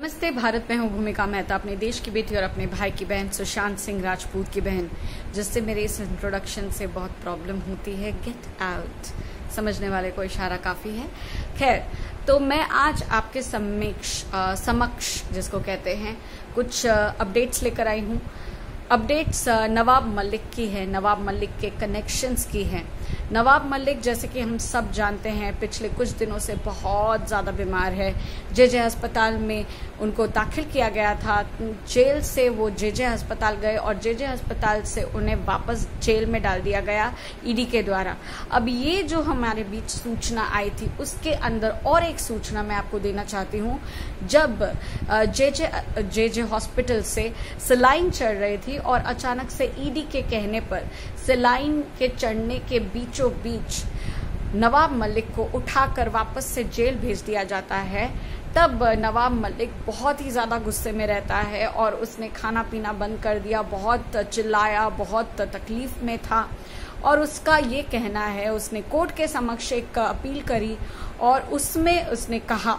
नमस्ते। भारत में हूँ भूमिका मेहता, अपने देश की बेटी और अपने भाई की बहन सुशांत सिंह राजपूत की बहन, जिससे मेरे इस इंट्रोडक्शन से बहुत प्रॉब्लम होती है। गेट आउट, समझने वाले को इशारा काफ़ी है। खैर, तो मैं आज आपके समक्ष जिसको कहते हैं कुछ अपडेट्स लेकर आई हूँ। अपडेट्स नवाब मलिक की है, नवाब मलिक के कनेक्शंस की हैं। नवाब मलिक, जैसे कि हम सब जानते हैं, पिछले कुछ दिनों से बहुत ज़्यादा बीमार है। जेजे अस्पताल में उनको दाखिल किया गया था। जेल से वो जेजे अस्पताल गए और जेजे अस्पताल से उन्हें वापस जेल में डाल दिया गया ईडी के द्वारा। अब ये जो हमारे बीच सूचना आई थी, उसके अंदर और एक सूचना मैं आपको देना चाहती हूँ। जब जेजे हॉस्पिटल से सलाइन चढ़ रही थी और अचानक से ईडी के कहने पर सलाइन के चढ़ने के बीचों बीच नवाब मलिक को उठाकर वापस से जेल भेज दिया जाता है, तब नवाब मलिक बहुत ही ज़्यादा गुस्से में रहता है और उसने खाना पीना बंद कर दिया। बहुत चिल्लाया, बहुत तकलीफ में था और उसका ये कहना है, उसने कोर्ट के समक्ष एक अपील करी और उसमें उसने कहा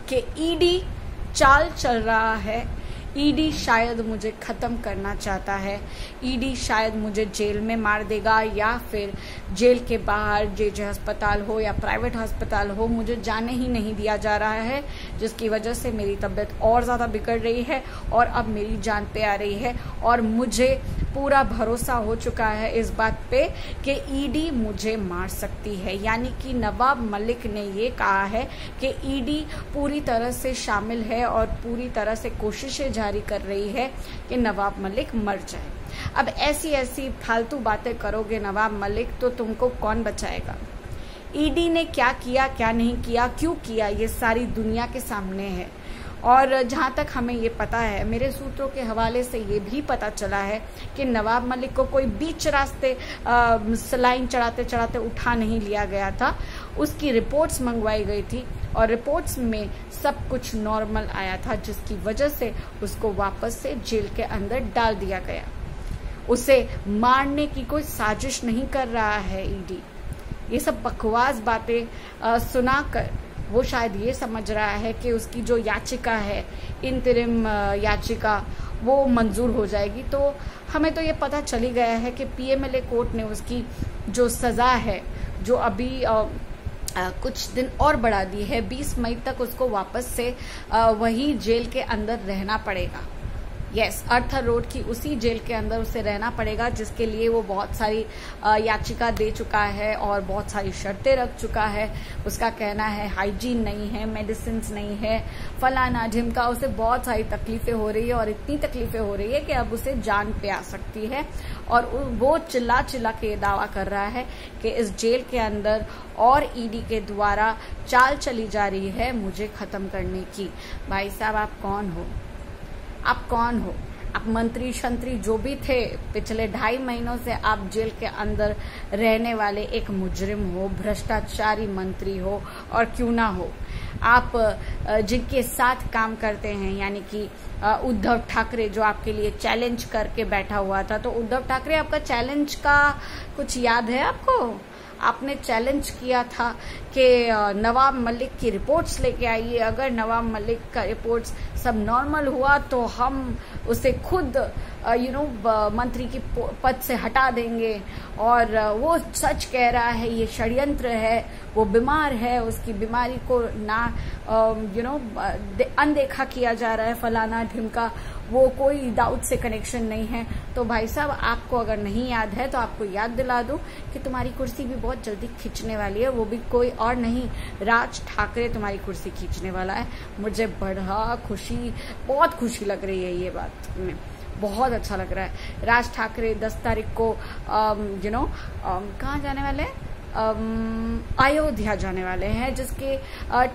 कि ईडी चाल चल रहा है, ईडी शायद मुझे ख़त्म करना चाहता है, ईडी शायद मुझे जेल में मार देगा या फिर जेल के बाहर जेजे अस्पताल हो या प्राइवेट अस्पताल हो, मुझे जाने ही नहीं दिया जा रहा है, जिसकी वजह से मेरी तबीयत और ज़्यादा बिगड़ रही है और अब मेरी जान पे आ रही है। और मुझे पूरा भरोसा हो चुका है इस बात पे कि ईडी मुझे मार सकती है। यानी कि नवाब मलिक ने ये कहा है कि ईडी पूरी तरह से शामिल है और पूरी तरह से कोशिशें जारी कर रही है कि नवाब मलिक मर जाए। अब ऐसी ऐसी फालतू बातें करोगे नवाब मलिक, तो तुमको कौन बचाएगा? ईडी ने क्या किया, क्या नहीं किया, क्यों किया, ये सारी दुनिया के सामने है। और जहाँ तक हमें ये पता है, मेरे सूत्रों के हवाले से ये भी पता चला है कि नवाब मलिक को कोई बीच रास्ते सलाइन चढ़ाते चढ़ाते उठा नहीं लिया गया था। उसकी रिपोर्ट्स मंगवाई गई थी और रिपोर्ट्स में सब कुछ नॉर्मल आया था, जिसकी वजह से उसको वापस से जेल के अंदर डाल दिया गया। उसे मारने की कोई साजिश नहीं कर रहा है ईडी। ये सब बकवास बातें सुनाकर वो शायद ये समझ रहा है कि उसकी जो याचिका है, इंतरिम याचिका, वो मंजूर हो जाएगी। तो हमें तो ये पता चल ही गया है कि पीएमएलए कोर्ट ने उसकी जो सज़ा है, जो अभी कुछ दिन और बढ़ा दी है, 20 मई तक उसको वापस से वही जेल के अंदर रहना पड़ेगा। यस, अर्थर रोड की उसी जेल के अंदर उसे रहना पड़ेगा, जिसके लिए वो बहुत सारी याचिका दे चुका है और बहुत सारी शर्तें रख चुका है। उसका कहना है हाइजीन नहीं है, मेडिसिन नहीं है, फलाना ढिमका। उसे बहुत सारी तकलीफें हो रही है और इतनी तकलीफें हो रही है कि अब उसे जान पे आ सकती है। और वो चिल्ला चिल्ला के ये दावा कर रहा है कि इस जेल के अंदर और ईडी के द्वारा चाल चली जा रही है मुझे ख़त्म करने की। भाई साहब, आप कौन हो? आप कौन हो? आप मंत्री शंत्री जो भी थे, पिछले 2.5 महीनों से आप जेल के अंदर रहने वाले एक मुजरिम हो, भ्रष्टाचारी मंत्री हो, और क्यों ना हो। आप जिनके साथ काम करते हैं, यानी कि उद्धव ठाकरे, जो आपके लिए चैलेंज करके बैठा हुआ था। तो उद्धव ठाकरे, आपका चैलेंज का कुछ याद है आपको? आपने चैलेंज किया था कि नवाब मलिक की रिपोर्ट्स लेके आइए, अगर नवाब मलिक का रिपोर्ट्स सब नॉर्मल हुआ तो हम उसे खुद मंत्री की पद से हटा देंगे। और वो सच कह रहा है, ये षड्यंत्र है, वो बीमार है, उसकी बीमारी को ना अनदेखा किया जा रहा है, फलाना ढिमका, वो कोई डाउट से कनेक्शन नहीं है। तो भाई साहब, आपको अगर नहीं याद है तो आपको याद दिला दूं कि तुम्हारी कुर्सी भी बहुत जल्दी खींचने वाली है। वो भी कोई और नहीं, राज ठाकरे तुम्हारी कुर्सी खींचने वाला है। मुझे बहुत खुशी लग रही है ये बात में, बहुत अच्छा लग रहा है। राज ठाकरे 10 तारीख को कहाँ जाने वाले हैं? अयोध्या जाने वाले हैं, जिसके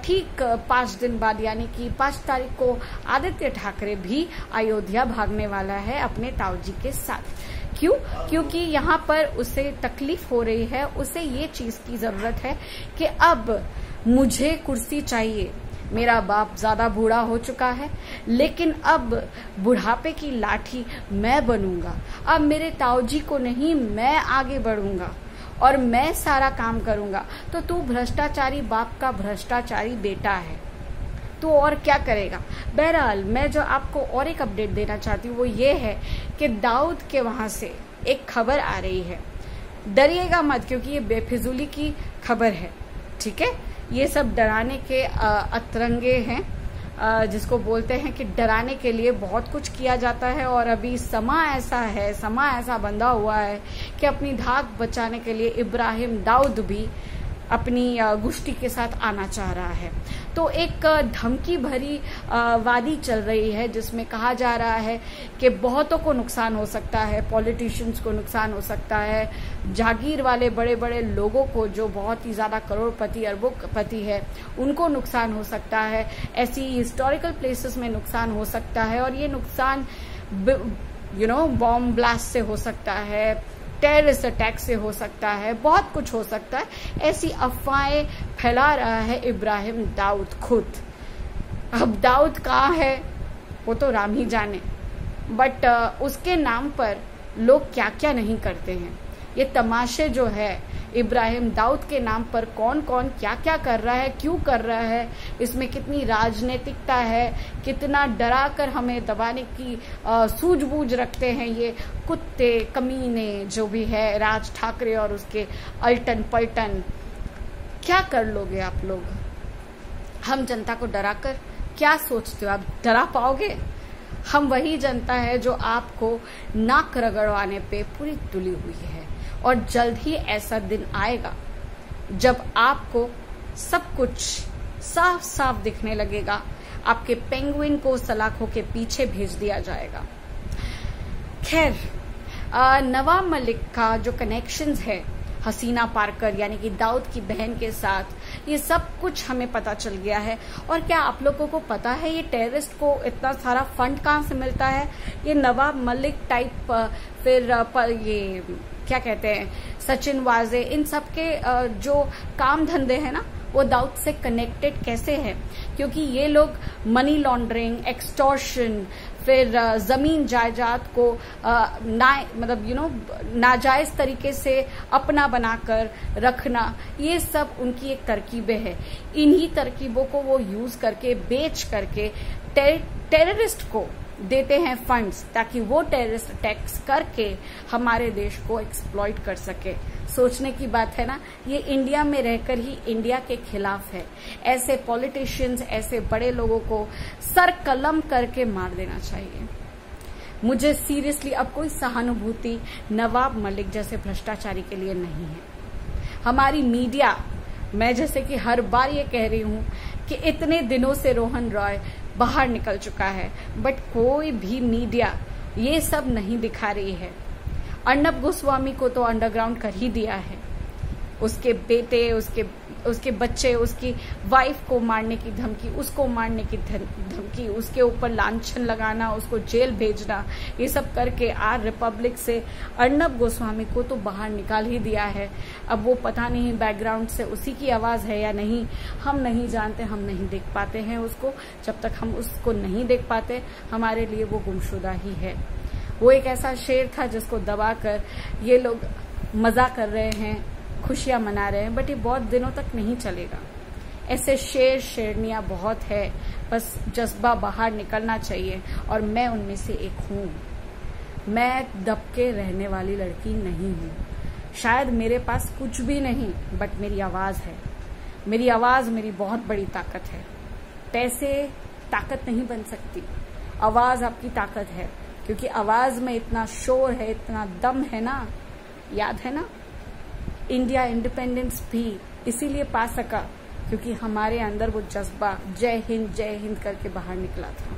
ठीक 5 दिन बाद, यानी कि 5 तारीख को आदित्य ठाकरे भी अयोध्या भागने वाला है अपने ताऊजी के साथ। क्यों? क्योंकि यहाँ पर उसे तकलीफ हो रही है, उसे ये चीज की जरूरत है कि अब मुझे कुर्सी चाहिए। मेरा बाप ज्यादा बूढ़ा हो चुका है, लेकिन अब बुढ़ापे की लाठी मैं बनूंगा। अब मेरे ताऊजी को नहीं, मैं आगे बढ़ूंगा और मैं सारा काम करूंगा। तो तू भ्रष्टाचारी बाप का भ्रष्टाचारी बेटा है। तो और क्या करेगा। बहरहाल मैं जो आपको और एक अपडेट देना चाहती हूँ वो ये है कि दाऊद के वहां से एक खबर आ रही है। डरिएगा मत, क्योंकि ये बेफिजूली की खबर है, ठीक है। ये सब डराने के अतरंगे हैं, जिसको बोलते हैं कि डराने के लिए बहुत कुछ किया जाता है। और अभी समा ऐसा बंधा हुआ है कि अपनी धाक बचाने के लिए इब्राहिम दाऊद भी अपनी गुष्टी के साथ आना चाह रहा है। तो एक धमकी भरी वादी चल रही है जिसमें कहा जा रहा है कि बहुतों को नुकसान हो सकता है, पॉलिटिशियंस को नुकसान हो सकता है, जागीर वाले बड़े बड़े लोगों को जो बहुत ही ज्यादा करोड़पति अरबोपति है उनको नुकसान हो सकता है, ऐसी हिस्टोरिकल प्लेसेस में नुकसान हो सकता है। और ये नुकसान बॉम्ब ब्लास्ट से हो सकता है, टेररिस्ट अटैक से हो सकता है, बहुत कुछ हो सकता है। ऐसी अफवाहें फैला रहा है इब्राहिम दाऊद खुद। अब दाऊद कहाँ है वो तो राम ही जाने, बट उसके नाम पर लोग क्या क्या नहीं करते हैं। ये तमाशे जो है इब्राहिम दाऊद के नाम पर कौन कौन क्या क्या कर रहा है, क्यों कर रहा है, इसमें कितनी राजनीतिकता है, कितना डरा कर हमें दबाने की सूझबूझ रखते हैं ये कुत्ते कमीने जो भी है, राज ठाकरे और उसके अल्टन पलटन। क्या कर लोगे आप लोग हम जनता को डरा कर? क्या सोचते हो आप डरा पाओगे? हम वही जनता है जो आपको नाक रगड़वाने पे पूरी तुली हुई है। और जल्द ही ऐसा दिन आएगा जब आपको सब कुछ साफ साफ दिखने लगेगा, आपके पेंगुइन को सलाखों के पीछे भेज दिया जाएगा। खैर, नवाब मलिक का जो कनेक्शंस है हसीना पारकर यानी कि दाऊद की बहन के साथ, ये सब कुछ हमें पता चल गया है। और क्या आप लोगों को पता है ये टेररिस्ट को इतना सारा फंड कहाँ से मिलता है? ये नवाब मलिक टाइप, फिर ये क्या कहते हैं सचिन वाजे, इन सब के जो काम धंधे हैं ना वो दाऊद से कनेक्टेड कैसे है? क्योंकि ये लोग मनी लॉन्ड्रिंग, एक्सटॉर्शन, फिर जमीन जायदाद को नाजायज तरीके से अपना बनाकर रखना, ये सब उनकी एक तरकीबें हैं। इन्हीं तरकीबों को वो यूज करके बेच करके टेररिस्ट को देते हैं फंड्स, ताकि वो टेररिस्ट अटैक्स करके हमारे देश को एक्सप्लॉइट कर सके। सोचने की बात है ना, ये इंडिया में रहकर ही इंडिया के खिलाफ है। ऐसे पॉलिटिशियंस, ऐसे बड़े लोगों को सर कलम करके मार देना चाहिए। मुझे सीरियसली अब कोई सहानुभूति नवाब मलिक जैसे भ्रष्टाचारी के लिए नहीं है। हमारी मीडिया, मैं जैसे कि हर बार ये कह रही हूं कि इतने दिनों से रोहन रॉय बाहर निकल चुका है, बट कोई भी मीडिया ये सब नहीं दिखा रही है। अर्नब गोस्वामी को तो अंडरग्राउंड कर ही दिया है, उसके बेटे, उसके बच्चे, उसकी वाइफ को मारने की धमकी, उसको मारने की धमकी, उसके ऊपर लांछन लगाना, उसको जेल भेजना, ये सब करके आर रिपब्लिक से अर्नब गोस्वामी को तो बाहर निकाल ही दिया है। अब वो पता नहीं बैकग्राउंड से उसी की आवाज है या नहीं, हम नहीं जानते, हम नहीं देख पाते हैं उसको। जब तक हम उसको नहीं देख पाते हमारे लिए वो गुमशुदा ही है। वो एक ऐसा शेर था जिसको दबाकर ये लोग मजा कर रहे हैं, खुशियां मना रहे हैं, बट ये बहुत दिनों तक नहीं चलेगा। ऐसे शेर शेरनियां बहुत है, बस जज्बा बाहर निकलना चाहिए, और मैं उनमें से एक हूं। मैं दबके रहने वाली लड़की नहीं हूं। शायद मेरे पास कुछ भी नहीं, बट मेरी आवाज है। मेरी आवाज मेरी बहुत बड़ी ताकत है। पैसे ताकत नहीं बन सकती, आवाज आपकी ताकत है, क्योंकि आवाज में इतना शोर है, इतना दम है ना। याद है ना, इंडिया इंडिपेंडेंस भी इसीलिए पा सका क्योंकि हमारे अंदर वो जज्बा जय हिंद करके बाहर निकला था।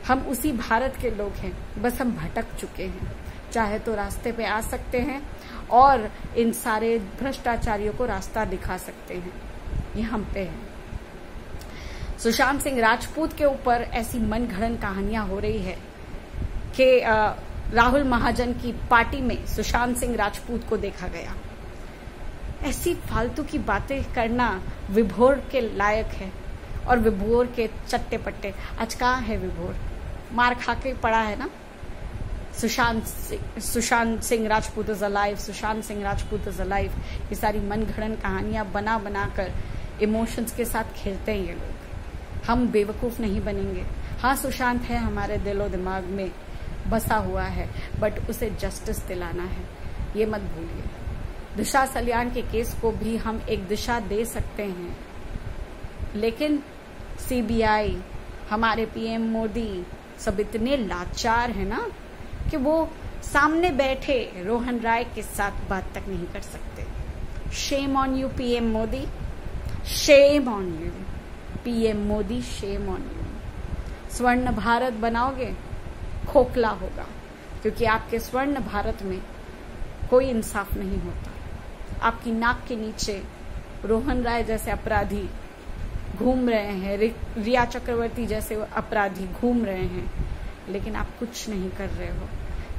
हम उसी भारत के लोग हैं, बस हम भटक चुके हैं। चाहे तो रास्ते पे आ सकते हैं और इन सारे भ्रष्टाचारियों को रास्ता दिखा सकते हैं। ये हम पे है। सुशांत सिंह राजपूत के ऊपर ऐसी मनगढ़ंत कहानियां हो रही है कि राहुल महाजन की पार्टी में सुशांत सिंह राजपूत को देखा गया। ऐसी फालतू की बातें करना विभोर के लायक है, और विभोर के चट्टे पट्टे आज कहाँ है? विभोर मार खा के पड़ा है ना। Sushant Singh Rajput is alive, Sushant Singh Rajput is alive, ये सारी मनगढ़ंत कहानियां बना कर इमोशंस के साथ खेलते हैं ये लोग। हम बेवकूफ़ नहीं बनेंगे। हाँ, सुशांत है हमारे दिलो दिमाग में बसा हुआ है, बट उसे जस्टिस दिलाना है, ये मत भूलिए। दिशा सलियान के केस को भी हम एक दिशा दे सकते हैं, लेकिन सीबीआई, हमारे पीएम मोदी सब इतने लाचार हैं ना कि वो सामने बैठे रोहन राय के साथ बात तक नहीं कर सकते। Shame on you PM Modi, shame on you PM Modi, shame on you. स्वर्ण भारत बनाओगे, खोखला होगा, क्योंकि आपके स्वर्ण भारत में कोई इंसाफ नहीं होता। आपकी नाक के नीचे रोहन राय जैसे अपराधी घूम रहे हैं, रिया चक्रवर्ती जैसे अपराधी घूम रहे हैं, लेकिन आप कुछ नहीं कर रहे हो,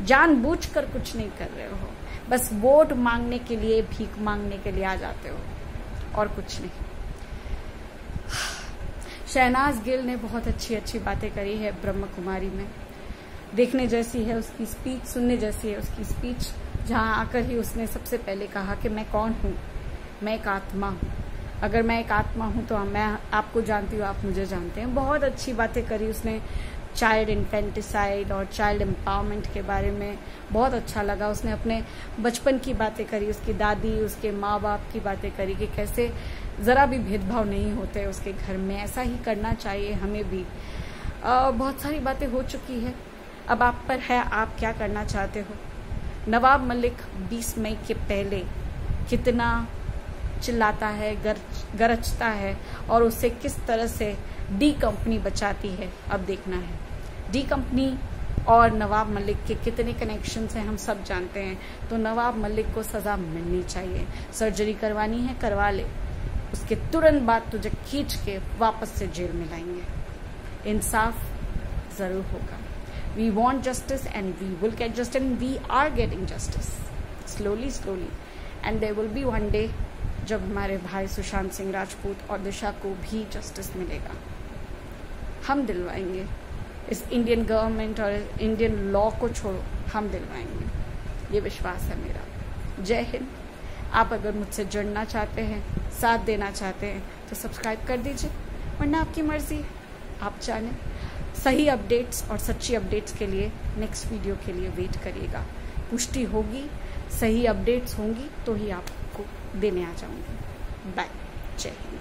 जानबूझकर कुछ नहीं कर रहे हो, बस वोट मांगने के लिए, भीख मांगने के लिए आ जाते हो और कुछ नहीं। शहनाज गिल ने बहुत अच्छी अच्छी बातें करी है ब्रह्म कुमारी में, देखने जैसी है उसकी स्पीच, सुनने जैसी है उसकी स्पीच, जहां आकर ही उसने सबसे पहले कहा कि मैं कौन हूं, मैं एक आत्मा हूं। अगर मैं एक आत्मा हूं तो मैं आपको जानती हूँ, आप मुझे जानते हैं। बहुत अच्छी बातें करी उसने, चाइल्ड इन्फेंटिसाइड और चाइल्ड एम्पावरमेंट के बारे में बहुत अच्छा लगा। उसने अपने बचपन की बातें करी, उसकी दादी, उसके माँ बाप की बातें करी कि कैसे ज़रा भी भेदभाव नहीं होते उसके घर में, ऐसा ही करना चाहिए हमें भी। बहुत सारी बातें हो चुकी है, अब आप पर है, आप क्या करना चाहते हो। नवाब मलिक 20 मई के पहले कितना चिल्लाता है, गरजता है, और उससे किस तरह से डी कंपनी बचाती है, अब देखना है। डी कंपनी और नवाब मलिक के कितने कनेक्शंस हैं हम सब जानते हैं, तो नवाब मलिक को सजा मिलनी चाहिए। सर्जरी करवानी है, करवा ले, उसके तुरंत बाद तुझे खींच के वापस से जेल में लाएंगे। इंसाफ जरूर होगा। We want justice and we will get justice and we are getting justice slowly slowly, and there will be one day जब हमारे भाई सुशांत सिंह राजपूत और दिशा को भी जस्टिस मिलेगा। हम दिलवाएंगे, इस इंडियन गवर्नमेंट और इंडियन लॉ को छोड़ो, हम दिलवाएंगे, ये विश्वास है मेरा। जय हिंद। आप अगर मुझसे जुड़ना चाहते हैं, साथ देना चाहते हैं, तो सब्सक्राइब कर दीजिए, वरना आपकी मर्जी है, आप जाने। सही अपडेट्स और सच्ची अपडेट्स के लिए नेक्स्ट वीडियो के लिए वेट करिएगा। पुष्टि होगी, सही अपडेट्स होंगी तो ही आपको देने आ जाऊंगी। बाय, जय हिंद।